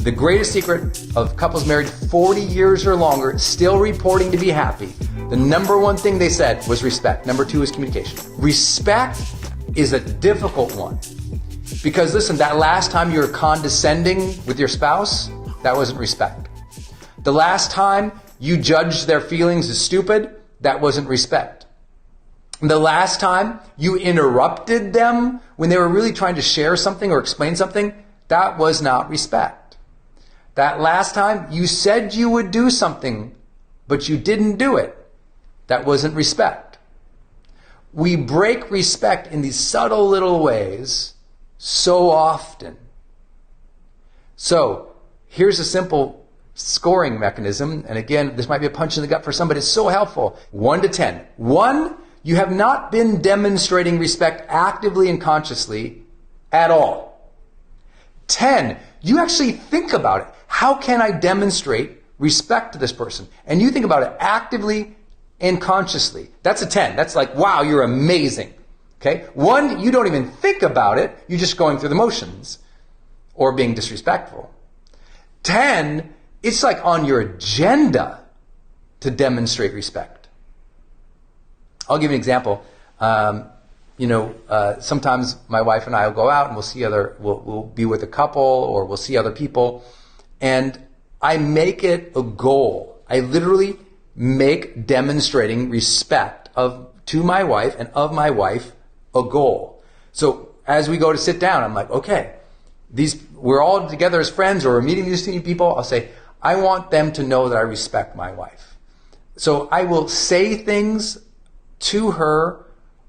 The greatest secret of couples married 40 years or longer, still reporting to be happy, the number one thing they said was respect. Number two is communication. Respect is a difficult one. Because listen, that last time you were condescending with your spouse, that wasn't respect. The last time you judged their feelings as stupid, that wasn't respect. The last time you interrupted them when they were really trying to share something or explain something, that was not respect. That last time you said you would do something, but you didn't do it, that wasn't respect. We break respect in these subtle little ways so often. So here's a simple scoring mechanism. And again, this might be a punch in the gut for some, but it's so helpful. 1 to 10. 1, you have not been demonstrating respect actively and consciously at all. 10, you actually think about it. How can I demonstrate respect to this person? And you think about it actively and consciously. That's a 10. That's like, wow, you're amazing. Okay? 1, you don't even think about it. You're just going through the motions or being disrespectful. 10, it's like on your agenda to demonstrate respect. I'll give you an example. Sometimes my wife and I will go out and we'll be with a couple or we'll see other people. And I make it a goal. I literally make demonstrating respect to my wife and of my wife a goal. So as we go to sit down, I'm like, okay, we're all together as friends or we're meeting these new people. I'll say, I want them to know that I respect my wife. So I will say things to her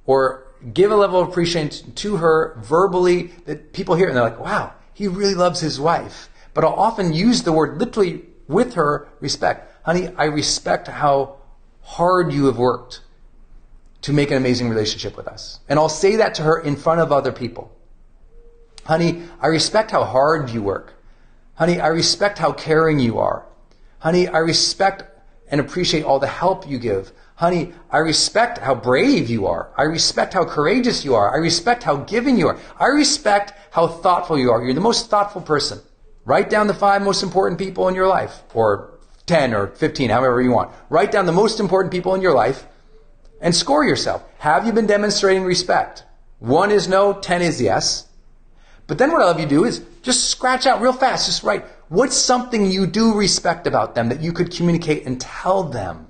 or give a level of appreciation to her verbally that people hear and they're like, wow, he really loves his wife. But I'll often use the word literally with her, respect. Honey, I respect how hard you have worked to make an amazing relationship with us. And I'll say that to her in front of other people. Honey, I respect how hard you work. Honey, I respect how caring you are. Honey, I respect and appreciate all the help you give. Honey, I respect how brave you are. I respect how courageous you are. I respect how giving you are. I respect how thoughtful you are. You're the most thoughtful person. Write down the 5 most important people in your life, or 10 or 15, however you want. Write down the most important people in your life and score yourself. Have you been demonstrating respect? 1 is no, 10 is yes. But then what I love you do is just scratch out real fast. Just write, what's something you do respect about them that you could communicate and tell them?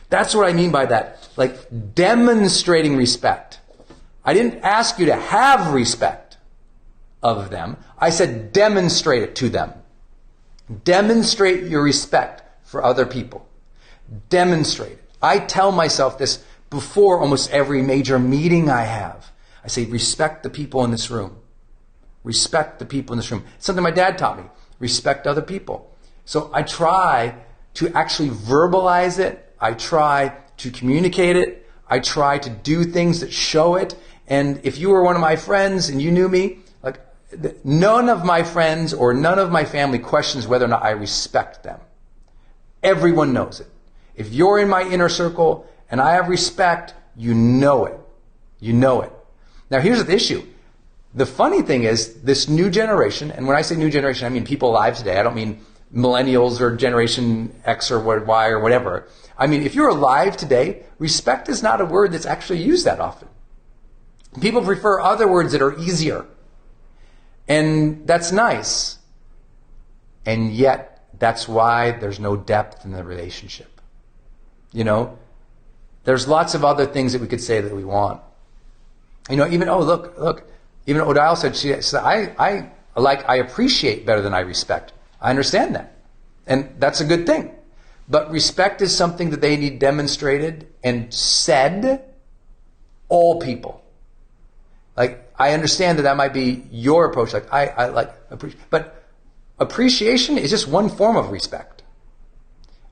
That's what I mean by that. Like demonstrating respect. I didn't ask you to have respect of them. I said demonstrate it to them. Demonstrate your respect for other people. Demonstrate it. I tell myself this before almost every major meeting I have. I say, respect the people in this room. Respect the people in this room. It's something my dad taught me. Respect other people. So I try to actually verbalize it. I try to communicate it. I try to do things that show it. And if you were one of my friends and you knew me, like none of my friends or none of my family questions whether or not I respect them. Everyone knows it. If you're in my inner circle and I have respect, you know it. You know it. Now here's the issue. The funny thing is this new generation, and when I say new generation, I mean people alive today. I don't mean millennials or Generation X or Y or whatever. I mean, if you're alive today, respect is not a word that's actually used that often. People prefer other words that are easier. And that's nice. And yet, that's why there's no depth in the relationship. You know, there's lots of other things that we could say that we want. You know, even, look, even Odile said, she said, I appreciate better than I respect. I understand that. And that's a good thing. But respect is something that they need demonstrated and said, all people. Like, I understand that might be your approach. Like, I like appreciate, but appreciation is just one form of respect.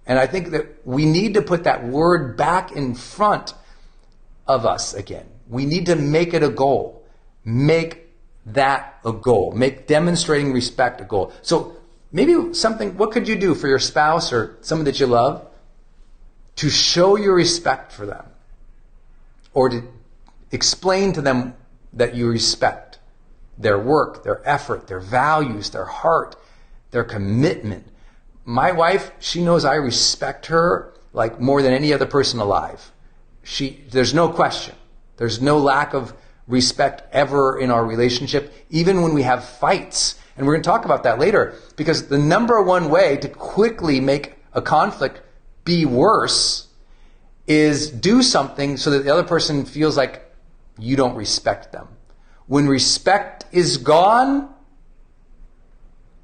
And I think that we need to put that word back in front of us again. We need to make it a goal. Make that a goal. Make demonstrating respect a goal. So maybe what could you do for your spouse or someone that you love to show your respect for them? Or to explain to them that you respect their work, their effort, their values, their heart, their commitment. My wife, she knows I respect her like more than any other person alive. There's no question. There's no lack of respect ever in our relationship, even when we have fights. And we're going to talk about that later, because the number one way to quickly make a conflict be worse is do something so that the other person feels like you don't respect them. When respect is gone,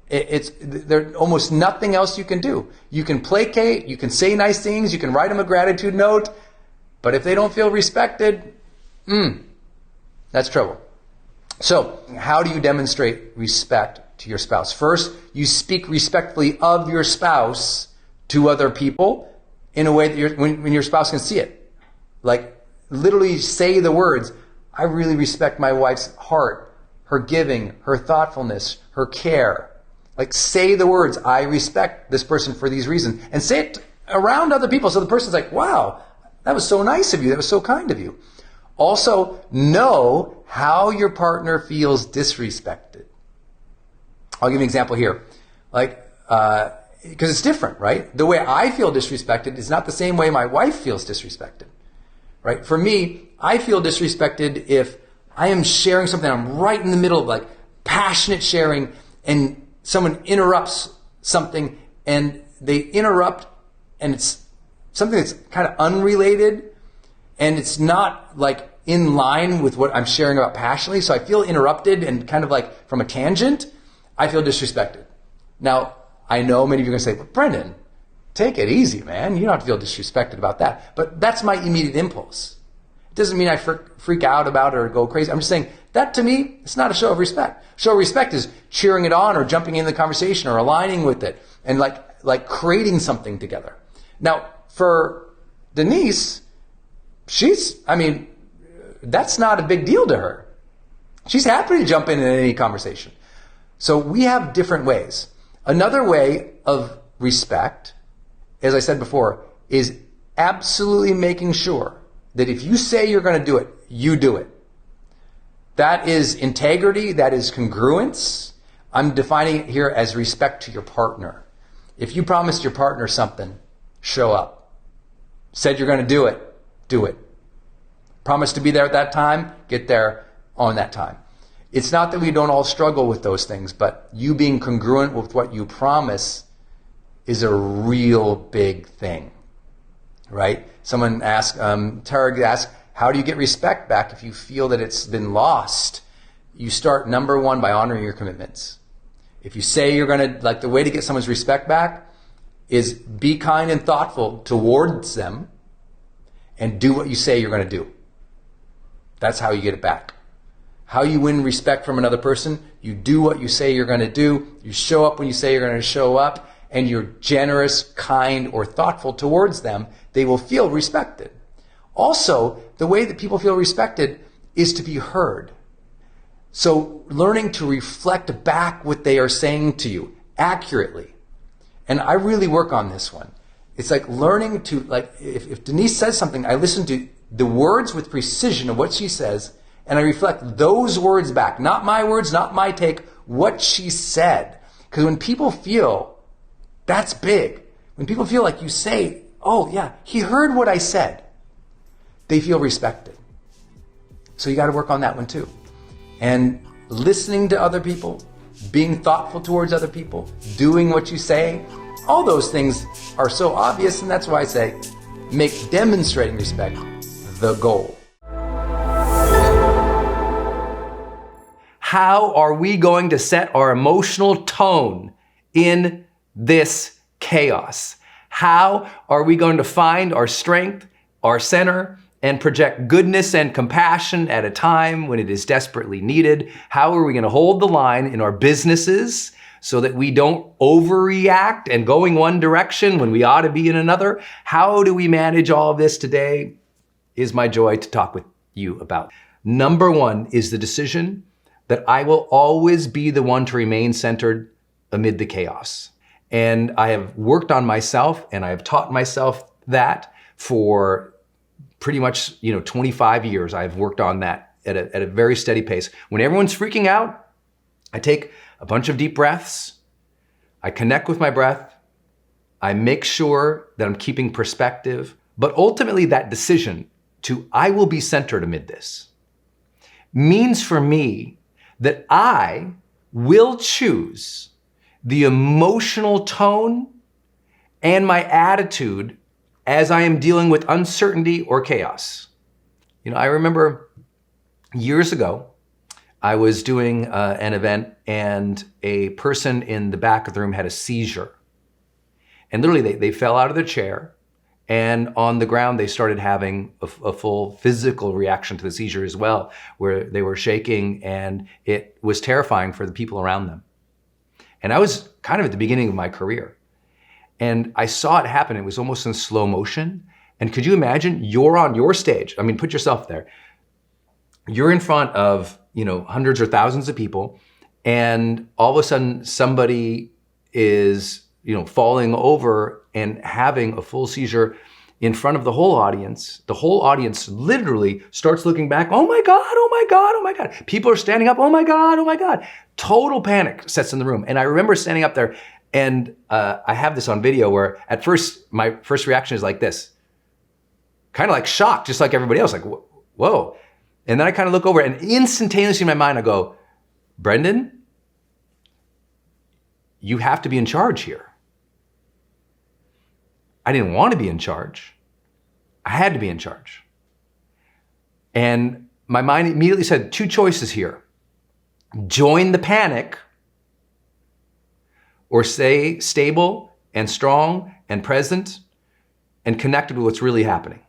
there's almost nothing else you can do. You can placate, you can say nice things, you can write them a gratitude note, but if they don't feel respected, that's trouble. So, how do you demonstrate respect to your spouse? First, you speak respectfully of your spouse to other people in a way that when your spouse can see it. Like, literally say the words, I really respect my wife's heart, her giving, her thoughtfulness, her care. Like, say the words, I respect this person for these reasons. And say it around other people so the person's like, wow, that was so nice of you. That was so kind of you. Also, know how your partner feels disrespected. I'll give you an example here. Like, because it's different, right? The way I feel disrespected is not the same way my wife feels disrespected, right? For me, I feel disrespected if I am sharing something, I'm right in the middle of like passionate sharing, and someone interrupts something, and they interrupt, and it's something that's kind of unrelated, and it's not like in line with what I'm sharing about passionately, so I feel interrupted and kind of like from a tangent, I feel disrespected. Now, I know many of you are going to say, well, Brendon, take it easy, man. You don't have to feel disrespected about that. But that's my immediate impulse. It doesn't mean I freak out about it or go crazy. I'm just saying that to me, it's not a show of respect. Show of respect is cheering it on or jumping in the conversation or aligning with it and like creating something together. Now, for Denise, that's not a big deal to her. She's happy to jump in any conversation. So we have different ways. Another way of respect, as I said before, is absolutely making sure that if you say you're going to do it, you do it. That is integrity. That is congruence. I'm defining it here as respect to your partner. If you promised your partner something, show up. Said you're going to do it, do it. Promise to be there at that time, get there on that time. It's not that we don't all struggle with those things, but you being congruent with what you promise is a real big thing, right? Someone asked, Tarek asked, how do you get respect back if you feel that it's been lost? You start, number one, by honoring your commitments. If you say you're going to, like the way to get someone's respect back is be kind and thoughtful towards them and do what you say you're going to do. That's how you get it back. How you win respect from another person, you do what you say you're going to do, you show up when you say you're going to show up, and you're generous, kind, or thoughtful towards them, they will feel respected. Also, the way that people feel respected is to be heard. So learning to reflect back what they are saying to you accurately. And I really work on this one. It's like learning to, like, if Denise says something, I listen to the words with precision of what she says, and I reflect those words back. Not my words, not my take, what she said. Because when people feel, that's big. When people feel like you say, oh yeah, he heard what I said, they feel respected. So you got to work on that one too. And listening to other people, being thoughtful towards other people, doing what you say, all those things are so obvious, and that's why I say, make demonstrating respect the goal. How are we going to set our emotional tone in this chaos? How are we going to find our strength, our center, and project goodness and compassion at a time when it is desperately needed? How are we going to hold the line in our businesses so that we don't overreact and going one direction when we ought to be in another? How do we manage all of this today? Is my joy to talk with you about. Number one is the decision that I will always be the one to remain centered amid the chaos. And I have worked on myself, and I have taught myself that for pretty much 25 years. I've worked on that at a very steady pace. When everyone's freaking out, I take a bunch of deep breaths. I connect with my breath. I make sure that I'm keeping perspective. But ultimately, that decision to I will be centered amid this means for me that I will choose the emotional tone and my attitude as I am dealing with uncertainty or chaos. I remember years ago, I was doing an event and a person in the back of the room had a seizure. And literally they fell out of their chair, and on the ground they started having a full physical reaction to the seizure as well, where they were shaking, and it was terrifying for the people around them. And I was kind of at the beginning of my career, and I saw it happen. It was almost in slow motion. And could you imagine, you're on your stage? I mean, put yourself there. You're in front of, hundreds or thousands of people, and all of a sudden somebody is, falling over and having a full seizure in front of the whole audience. The whole audience literally starts looking back. Oh my God, oh my God, oh my God. People are standing up. Oh my God, oh my God. Total panic sets in the room. And I remember standing up there, and I have this on video where at first, my first reaction is like this, kind of like shock, just like everybody else, like, whoa. And then I kind of look over, and instantaneously in my mind, I go, Brendon, you have to be in charge here. I didn't want to be in charge. I had to be in charge. And my mind immediately said, two choices here. Join the panic, or stay stable and strong and present and connected with what's really happening.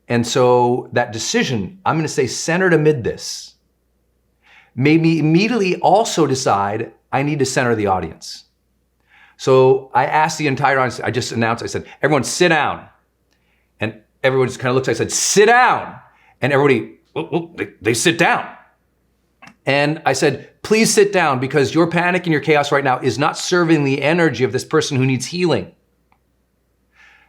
And so that decision, I'm going to say centered amid this, made me immediately also decide I need to center the audience. So I asked the entire audience, I just announced, I said, everyone sit down. And everyone just kind of looked, I said, sit down. And everybody, they sit down. And I said, please sit down, because your panic and your chaos right now is not serving the energy of this person who needs healing.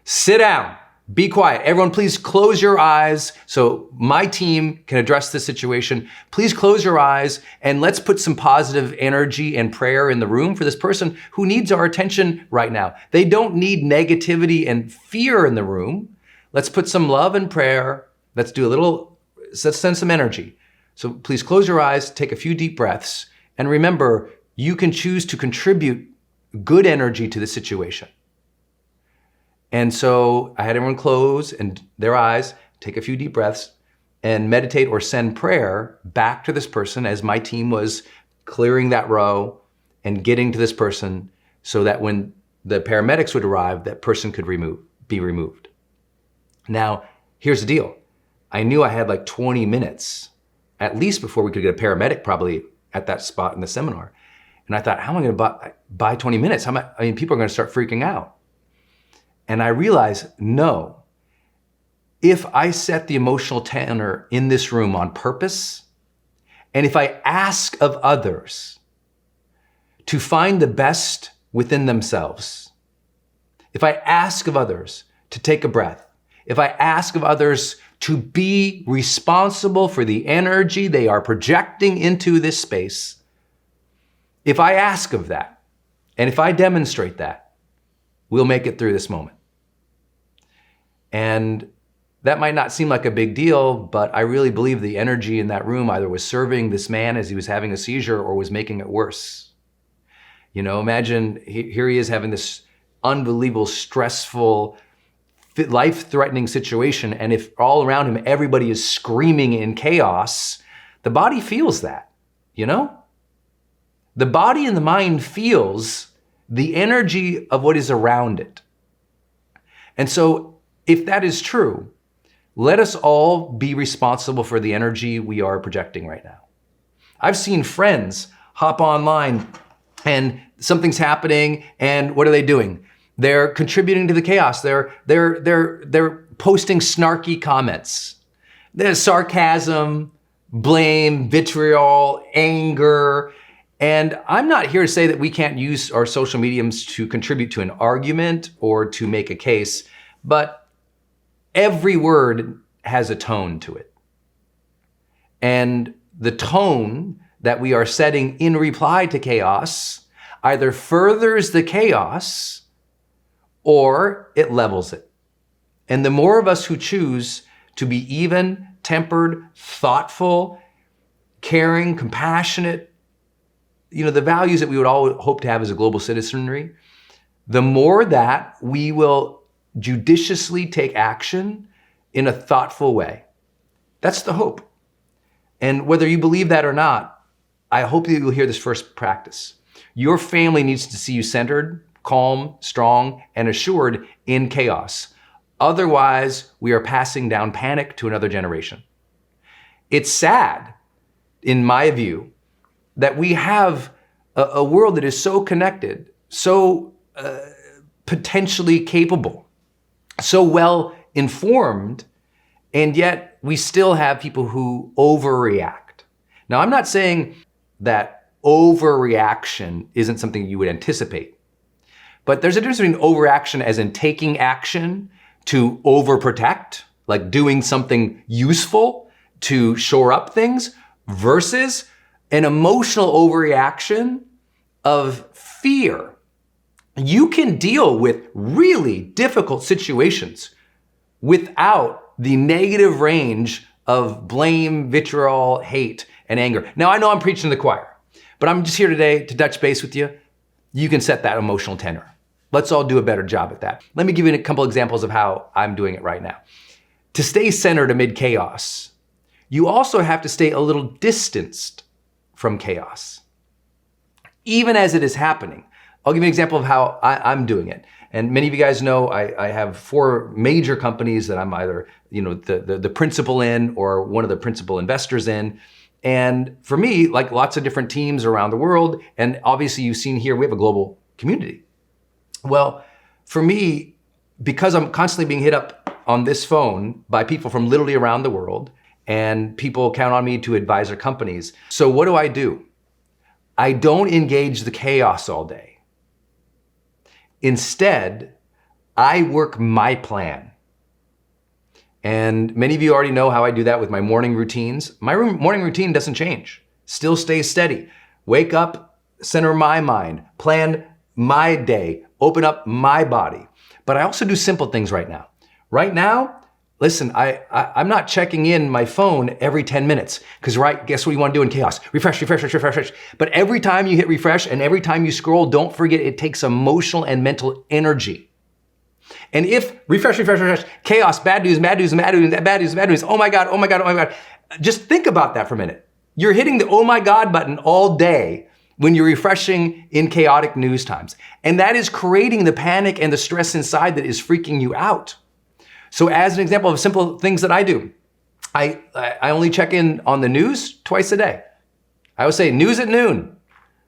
Sit down. Be quiet. Everyone, please close your eyes so my team can address this situation. Please close your eyes, and let's put some positive energy and prayer in the room for this person who needs our attention right now. They don't need negativity and fear in the room. Let's put some love and prayer. Let's send some energy. So please close your eyes, take a few deep breaths, and remember, you can choose to contribute good energy to the situation. And so I had everyone close and their eyes, take a few deep breaths, and meditate or send prayer back to this person as my team was clearing that row and getting to this person, so that when the paramedics would arrive, that person could be removed. Now, here's the deal. I knew I had like 20 minutes, at least, before we could get a paramedic probably at that spot in the seminar. And I thought, how am I going to buy 20 minutes? People are going to start freaking out. And I realized, no, if I set the emotional tenor in this room on purpose, and if I ask of others to find the best within themselves, if I ask of others to take a breath, if I ask of others to be responsible for the energy they are projecting into this space, if I ask of that, and if I demonstrate that, we'll make it through this moment. And that might not seem like a big deal, but I really believe the energy in that room either was serving this man as he was having a seizure or was making it worse. Imagine here he is having this unbelievable, stressful, life-threatening situation. And if all around him, everybody is screaming in chaos, the body feels that, The body and the mind feels the energy of what is around it. And so if that is true, let us all be responsible for the energy we are projecting right now. I've seen friends hop online and something's happening, and what are they doing? They're contributing to the chaos. They're posting snarky comments. There's sarcasm, blame, vitriol, anger. And I'm not here to say that we can't use our social mediums to contribute to an argument or to make a case, but every word has a tone to it. And the tone that we are setting in reply to chaos, either furthers the chaos or it levels it. And the more of us who choose to be even, tempered, thoughtful, caring, compassionate, the values that we would all hope to have as a global citizenry, the more that we will judiciously take action in a thoughtful way. That's the hope. And whether you believe that or not, I hope that you'll hear this first practice. Your family needs to see you centered, calm, strong, and assured in chaos. Otherwise, we are passing down panic to another generation. It's sad, in my view, that we have a world that is so connected, so potentially capable, so well informed, and yet we still have people who overreact. Now, I'm not saying that overreaction isn't something you would anticipate, but there's a difference between overreaction as in taking action to overprotect, like doing something useful to shore up things, versus an emotional overreaction of fear. You can deal with really difficult situations without the negative range of blame, vitriol, hate, and anger. Now, I know I'm preaching to the choir, but I'm just here today to touch base with you. You can set that emotional tenor. Let's all do a better job at that. Let me give you a couple examples of how I'm doing it right now. To stay centered amid chaos, you also have to stay a little distanced from chaos, even as it is happening. I'll give you an example of how I'm doing it. And many of you guys know I have 4 major companies that I'm either the principal in or one of the principal investors in. And for me, like lots of different teams around the world, and obviously you've seen here, we have a global community. Well, for me, because I'm constantly being hit up on this phone by people from literally around the world, and people count on me to advise their companies. So what do? I don't engage the chaos all day. Instead, I work my plan. And many of you already know how I do that with my morning routines. My morning routine doesn't change. Still stays steady. Wake up, center my mind, plan my day, open up my body. But I also do simple things right now. Right now, listen, I'm not checking in my phone every 10 minutes because, guess what you want to do in chaos? Refresh. But every time you hit refresh and every time you scroll, don't forget it takes emotional and mental energy. And if refresh, chaos, bad news, oh my God. Just think about that for a minute. You're hitting the oh my God button all day when you're refreshing in chaotic news times. And that is creating the panic and the stress inside that is freaking you out. So as an example of simple things that I do, I only check in on the news twice a day. I would say news at noon,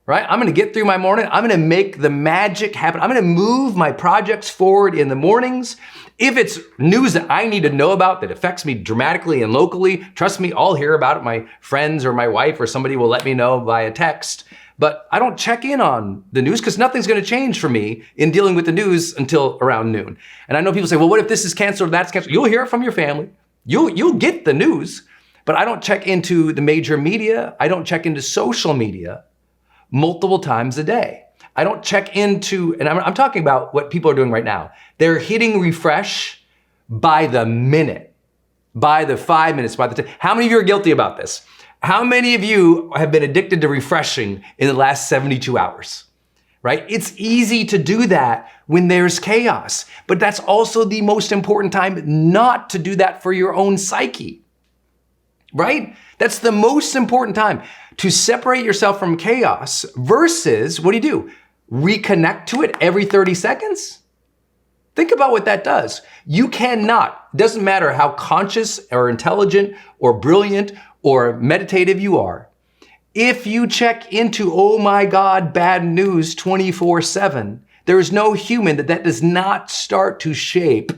right? I'm gonna get through my morning. I'm gonna make the magic happen. I'm gonna move my projects forward in the mornings. If it's news that I need to know about that affects me dramatically and locally, trust me, I'll hear about it. My friends or my wife or somebody will let me know via text. But I don't check in on the news because nothing's going to change for me in dealing with the news until around noon. And I know people say, well, what if this is canceled or that's canceled? You'll hear it from your family. You'll get the news. But I don't check into the major media. I don't check into social media multiple times a day. I don't check into, and I'm talking about what people are doing right now. They're hitting refresh by the minute, by the 5 minutes, by the 10. How many of you are guilty about this? How many of you have been addicted to refreshing in the last 72 hours, right? It's easy to do that when there's chaos, but that's also the most important time not to do that for your own psyche, right? That's the most important time to separate yourself from chaos versus, what do? Reconnect to it every 30 seconds? Think about what that does. You cannot, doesn't matter how conscious or intelligent or brilliant or meditative you are, if you check into, oh my God, bad news 24/7, there is no human that does not start to shape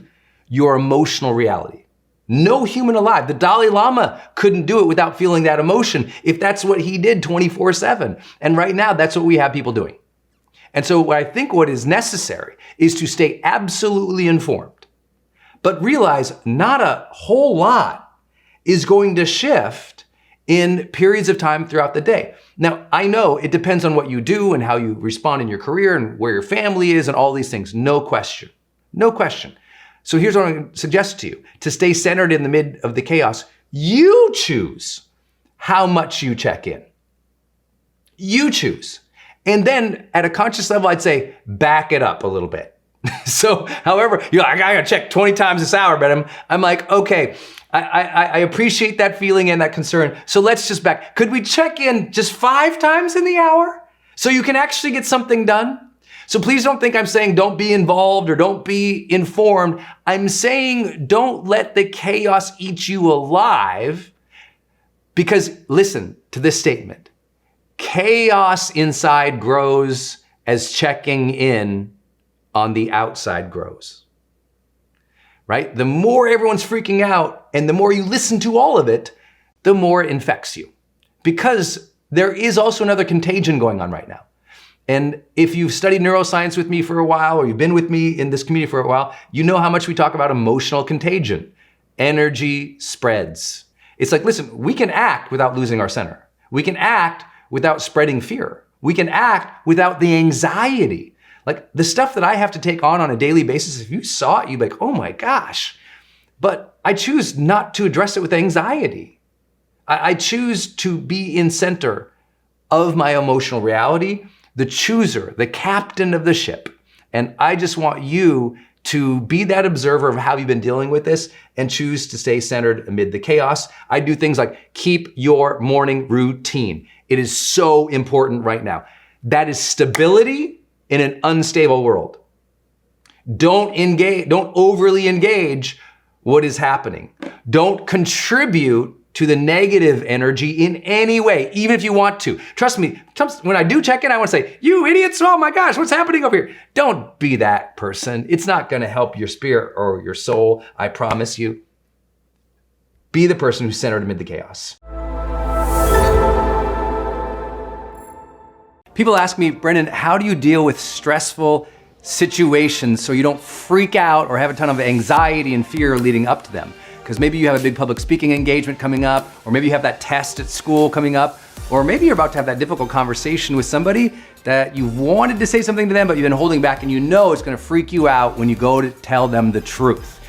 your emotional reality. No human alive. The Dalai Lama couldn't do it without feeling that emotion if that's what he did 24/7. And right now, that's what we have people doing. And so I think what is necessary is to stay absolutely informed, but realize not a whole lot is going to shift in periods of time throughout the day. Now, I know it depends on what you do and how you respond in your career and where your family is and all these things. No question. No question. So here's what I'm going to suggest to you. To stay centered in the mid of the chaos, you choose how much you check in. You choose. And then at a conscious level, I'd say back it up a little bit. So however, you're like, I gotta check 20 times this hour, but I'm like, okay, I appreciate that feeling and that concern. So let's just back. Could we check in just 5 times in the hour so you can actually get something done? So please don't think I'm saying don't be involved or don't be informed. I'm saying don't let the chaos eat you alive, because listen to this statement. Chaos inside grows as checking in on the outside grows. Right? The more everyone's freaking out and the more you listen to all of it, the more it infects you. Because there is also another contagion going on right now. And if you've studied neuroscience with me for a while, or you've been with me in this community for a while, you know how much we talk about emotional contagion. Energy spreads. It's like, listen, we can act without losing our center. We can act without spreading fear. We can act without the anxiety. Like the stuff that I have to take on a daily basis, if you saw it, you'd be like, oh my gosh. But I choose not to address it with anxiety. I choose to be in center of my emotional reality, the chooser, the captain of the ship. And I just want you to be that observer of how you've been dealing with this and choose to stay centered amid the chaos. I do things like keep your morning routine. It is so important right now. That is stability in an unstable world. Don't overly engage what is happening. Don't contribute to the negative energy in any way, even if you want to. Trust me, when I do check in, I want to say, you idiots, oh my gosh, what's happening over here? Don't be that person. It's not going to help your spirit or your soul, I promise you. Be the person who's centered amid the chaos. People ask me, Brendon, how do you deal with stressful situations so you don't freak out or have a ton of anxiety and fear leading up to them? Because maybe you have a big public speaking engagement coming up, or maybe you have that test at school coming up, or maybe you're about to have that difficult conversation with somebody that you wanted to say something to them, but you've been holding back and you know it's gonna freak you out when you go to tell them the truth.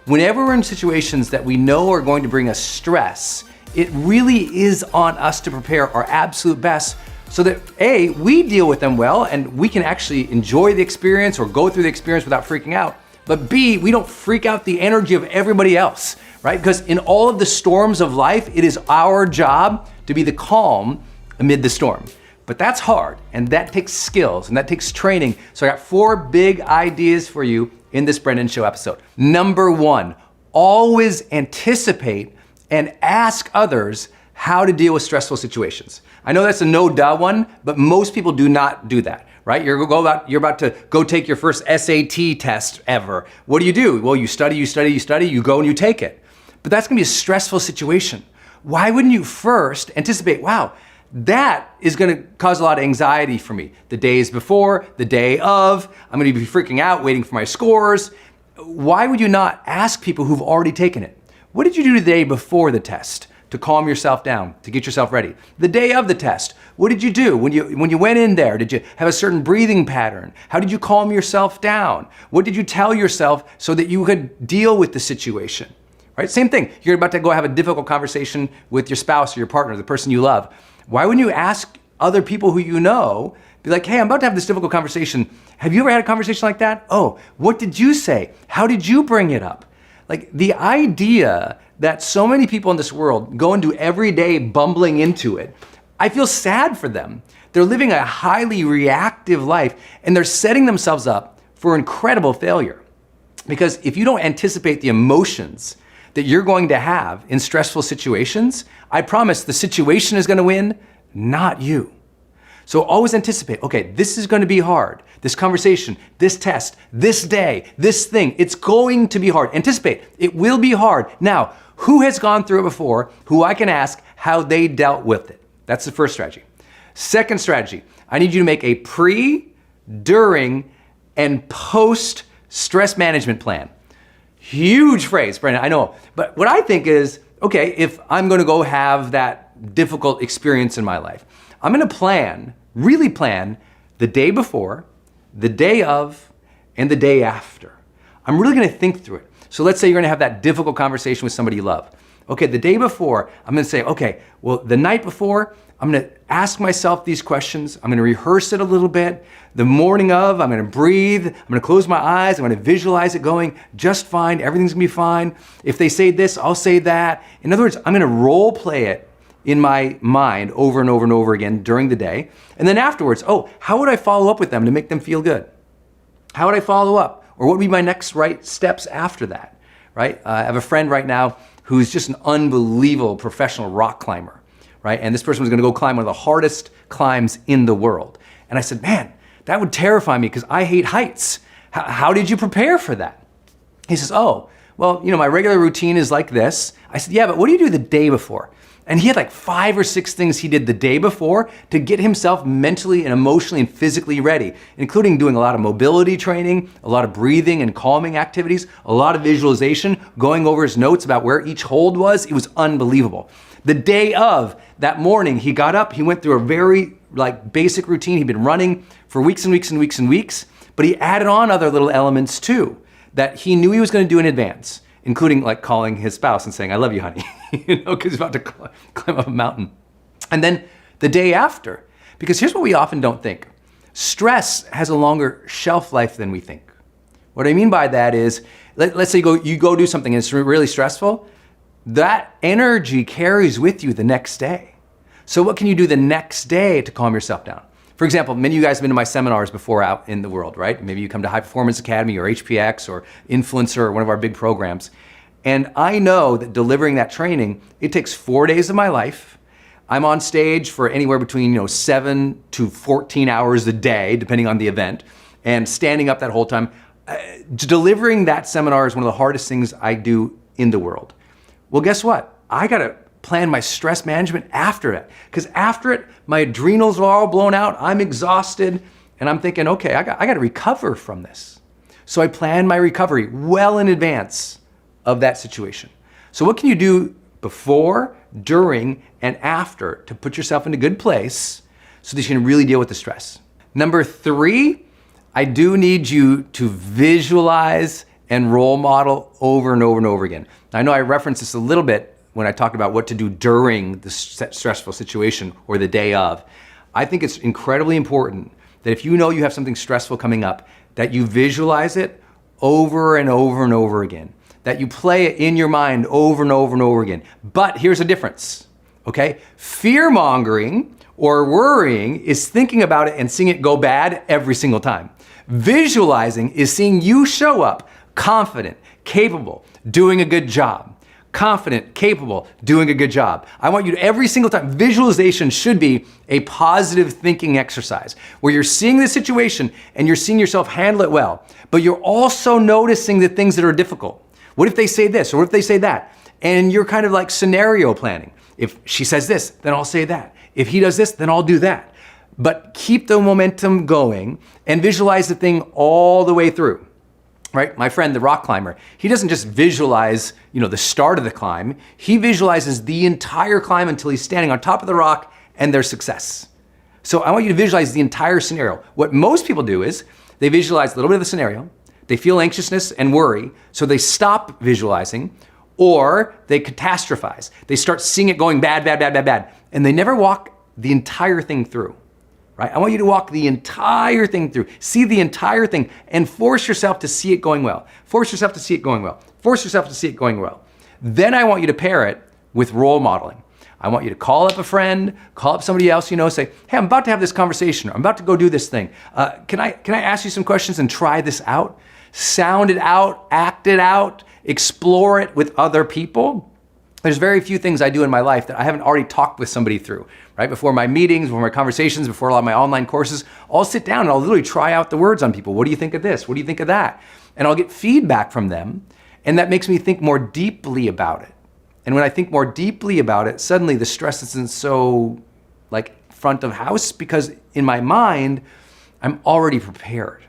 Whenever we're in situations that we know are going to bring us stress, it really is on us to prepare our absolute best so that A, we deal with them well and we can actually enjoy the experience or go through the experience without freaking out. But B, we don't freak out the energy of everybody else, right? Because in all of the storms of life, it is our job to be the calm amid the storm. But that's hard, and that takes skills, and that takes training. So I got 4 big ideas for you in this Brendon Show episode. Number 1, always anticipate and ask others how to deal with stressful situations. I know that's a no-duh one, but most people do not do that, right? You're about to go take your first SAT test ever. What do? Well, you study, you go and you take it. But that's gonna be a stressful situation. Why wouldn't you first anticipate, wow, that is gonna cause a lot of anxiety for me. The days before, the day of, I'm gonna be freaking out, waiting for my scores. Why would you not ask people who've already taken it? What did you do the day before the test to calm yourself down, to get yourself ready? The day of the test, what did you do? When you went in there, did you have a certain breathing pattern? How did you calm yourself down? What did you tell yourself so that you could deal with the situation? Right? Same thing. You're about to go have a difficult conversation with your spouse or your partner, the person you love. Why wouldn't you ask other people who you know, be like, hey, I'm about to have this difficult conversation. Have you ever had a conversation like that? Oh, what did you say? How did you bring it up? Like the idea that so many people in this world go into every day bumbling into it, I feel sad for them. They're living a highly reactive life and they're setting themselves up for incredible failure. Because if you don't anticipate the emotions that you're going to have in stressful situations, I promise the situation is gonna win, not you. So always anticipate, okay, this is gonna be hard. This conversation, this test, this day, this thing, it's going to be hard. Anticipate, it will be hard. Now, who has gone through it before, who I can ask how they dealt with it? That's the first strategy. Second strategy, I need you to make a pre, during, and post stress management plan. Huge phrase, Brendon, I know. But what I think is, okay, if I'm gonna go have that that difficult experience in my life. I'm gonna really plan the day before, the day of, and the day after. I'm really gonna think through it. So let's say you're gonna have that difficult conversation with somebody you love. Okay, the day before, I'm gonna say, okay, well, the night before, I'm gonna ask myself these questions. I'm gonna rehearse it a little bit. The morning of, I'm gonna breathe. I'm gonna close my eyes. I'm gonna visualize it going just fine. Everything's gonna be fine. If they say this, I'll say that. In other words, I'm gonna role play it in my mind over and over and over again during the day. And then afterwards, oh, how would I follow up with them to make them feel good? How would I follow up? Or what would be my next right steps after that, right? I have a friend right now who's just an unbelievable professional rock climber, right? And this person was gonna go climb one of the hardest climbs in the world. And I said, man, that would terrify me because I hate heights. How did you prepare for that? He says, oh, well, my regular routine is like this. I said, yeah, but what do you do the day before? And he had like 5 or 6 things he did the day before to get himself mentally and emotionally and physically ready, including doing a lot of mobility training, a lot of breathing and calming activities, a lot of visualization, going over his notes about where each hold was. It was unbelievable. The day of, that morning, he got up, he went through a very basic routine. He'd been running for weeks and weeks and weeks and weeks, but he added on other little elements too that he knew he was gonna do in advance, including calling his spouse and saying, I love you, honey, because he's about to climb up a mountain. And then the day after, because here's what we often don't think. Stress has a longer shelf life than we think. What I mean by that is, let's say you go do something and it's really stressful, that energy carries with you the next day. So what can you do the next day to calm yourself down? For example, many of you guys have been to my seminars before out in the world, right? Maybe you come to High Performance Academy or HPX or Influencer or one of our big programs. And I know that delivering that training, it takes 4 days of my life. I'm on stage for anywhere between 7 to 14 hours a day, depending on the event, and standing up that whole time. Delivering that seminar is one of the hardest things I do in the world. Well, guess what? I gotta plan my stress management after it. Because after it, my adrenals are all blown out, I'm exhausted, and I'm thinking, okay, I got to recover from this. So I plan my recovery well in advance of that situation. So what can you do before, during, and after to put yourself in a good place so that you can really deal with the stress? Number 3, I do need you to visualize and role model over and over and over again. Now, I know I referenced this a little bit when I talked about what to do during the stressful situation or the day of. I think it's incredibly important that if you know you have something stressful coming up, that you visualize it over and over and over again, that you play it in your mind over and over and over again. But here's a difference, okay? Fear-mongering or worrying is thinking about it and seeing it go bad every single time. Visualizing is seeing you show up confident, capable, doing a good job. Confident, capable, doing a good job. I want you to every single time, visualization should be a positive thinking exercise where you're seeing the situation and you're seeing yourself handle it well, but you're also noticing the things that are difficult. What if they say this or what if they say that? And you're kind of scenario planning. If she says this, then I'll say that. If he does this, then I'll do that. But keep the momentum going and visualize the thing all the way through. Right? My friend, the rock climber, he doesn't just visualize, the start of the climb. He visualizes the entire climb until he's standing on top of the rock and their success. So I want you to visualize the entire scenario. What most people do is they visualize a little bit of the scenario, they feel anxiousness and worry, so they stop visualizing, or they catastrophize. They start seeing it going bad, bad, bad, bad, bad, and they never walk the entire thing through. Right? I want you to walk the entire thing through, see the entire thing, and force yourself to see it going well. Force yourself to see it going well. Force yourself to see it going well. Then I want you to pair it with role modeling. I want you to call up a friend, call up somebody else say, hey, I'm about to have this conversation, or I'm about to go do this thing. Can I ask you some questions and try this out? Sound it out, act it out, explore it with other people. There's very few things I do in my life that I haven't already talked with somebody through, right? Before my meetings, before my conversations, before a lot of my online courses, I'll sit down and I'll literally try out the words on people. What do you think of this? What do you think of that? And I'll get feedback from them, and that makes me think more deeply about it. And when I think more deeply about it, suddenly the stress isn't so front of house, because in my mind, I'm already prepared.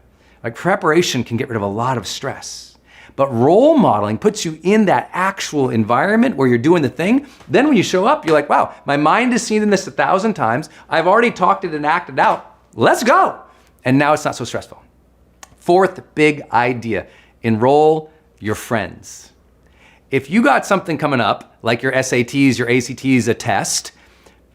Preparation can get rid of a lot of stress. But role modeling puts you in that actual environment where you're doing the thing. Then when you show up, you're like, wow, my mind has seen this 1,000 times. I've already talked it and acted out. Let's go. And now it's not so stressful. Fourth big idea, enroll your friends. If you got something coming up, like your SATs, your ACTs, a test,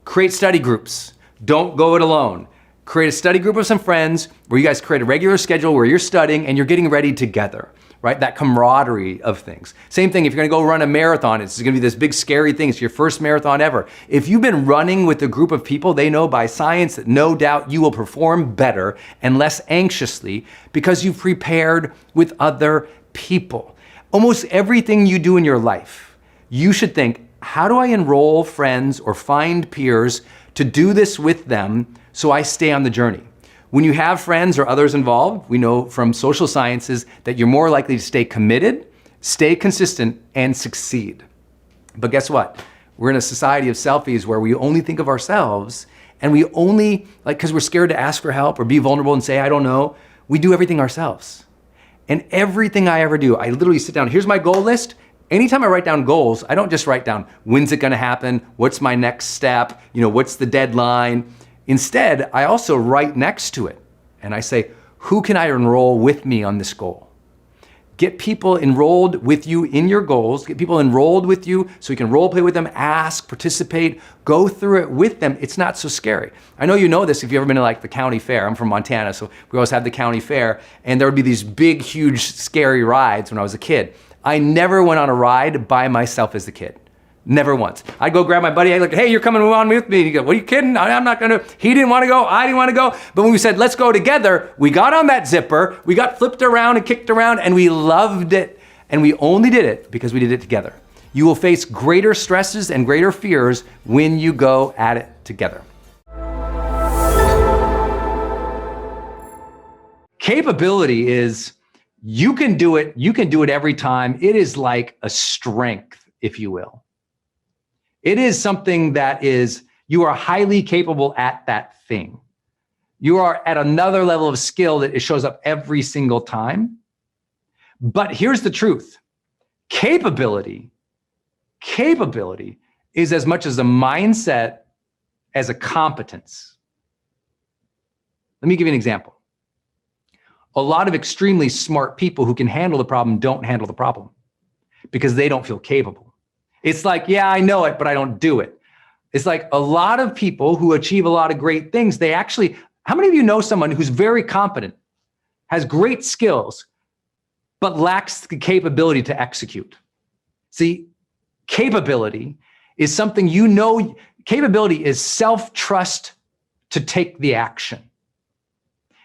create study groups. Don't go it alone. Create a study group of some friends where you guys create a regular schedule where you're studying and you're getting ready together, right? That camaraderie of things. Same thing, if you're gonna go run a marathon, it's gonna be this big scary thing. It's your first marathon ever. If you've been running with a group of people, they know by science that no doubt you will perform better and less anxiously because you've prepared with other people. Almost everything you do in your life, you should think, how do I enroll friends or find peers to do this with them so I stay on the journey? When you have friends or others involved, we know from social sciences that you're more likely to stay committed, stay consistent, and succeed. But guess what? We're in a society of selfies where we only think of ourselves, and we only, because we're scared to ask for help or be vulnerable and say, I don't know, we do everything ourselves. And everything I ever do, I literally sit down, here's my goal list. Anytime I write down goals, I don't just write down, when's it gonna happen? What's my next step? What's the deadline? Instead, I also write next to it and I say, who can I enroll with me on this goal? Get people enrolled with you in your goals, get people enrolled with you so you can role play with them, ask, participate, go through it with them. It's not so scary. I know you know this if you've ever been to the county fair. I'm from Montana, so we always had the county fair, and there would be these big, huge, scary rides when I was a kid. I never went on a ride by myself as a kid. Never once. I'd go grab my buddy, I'd like, hey, you're coming on with me. He'd go, what are you kidding? I'm not gonna. He didn't wanna go, I didn't wanna go. But when we said, let's go together, we got on that zipper, we got flipped around and kicked around, and we loved it. And we only did it because we did it together. You will face greater stresses and greater fears when you go at it together. Capability is, you can do it every time. It is like a strength, if you will. It is something that you are highly capable at that thing. You are at another level of skill that it shows up every single time. But here's the truth. Capability is as much as a mindset as a competence. Let me give you an example. A lot of extremely smart people who can handle the problem don't handle the problem because they don't feel capable. It's like, yeah, I know it, but I don't do it. It's like a lot of people who achieve a lot of great things, how many of you know someone who's very competent, has great skills, but lacks the capability to execute? See, capability is something capability is self-trust to take the action.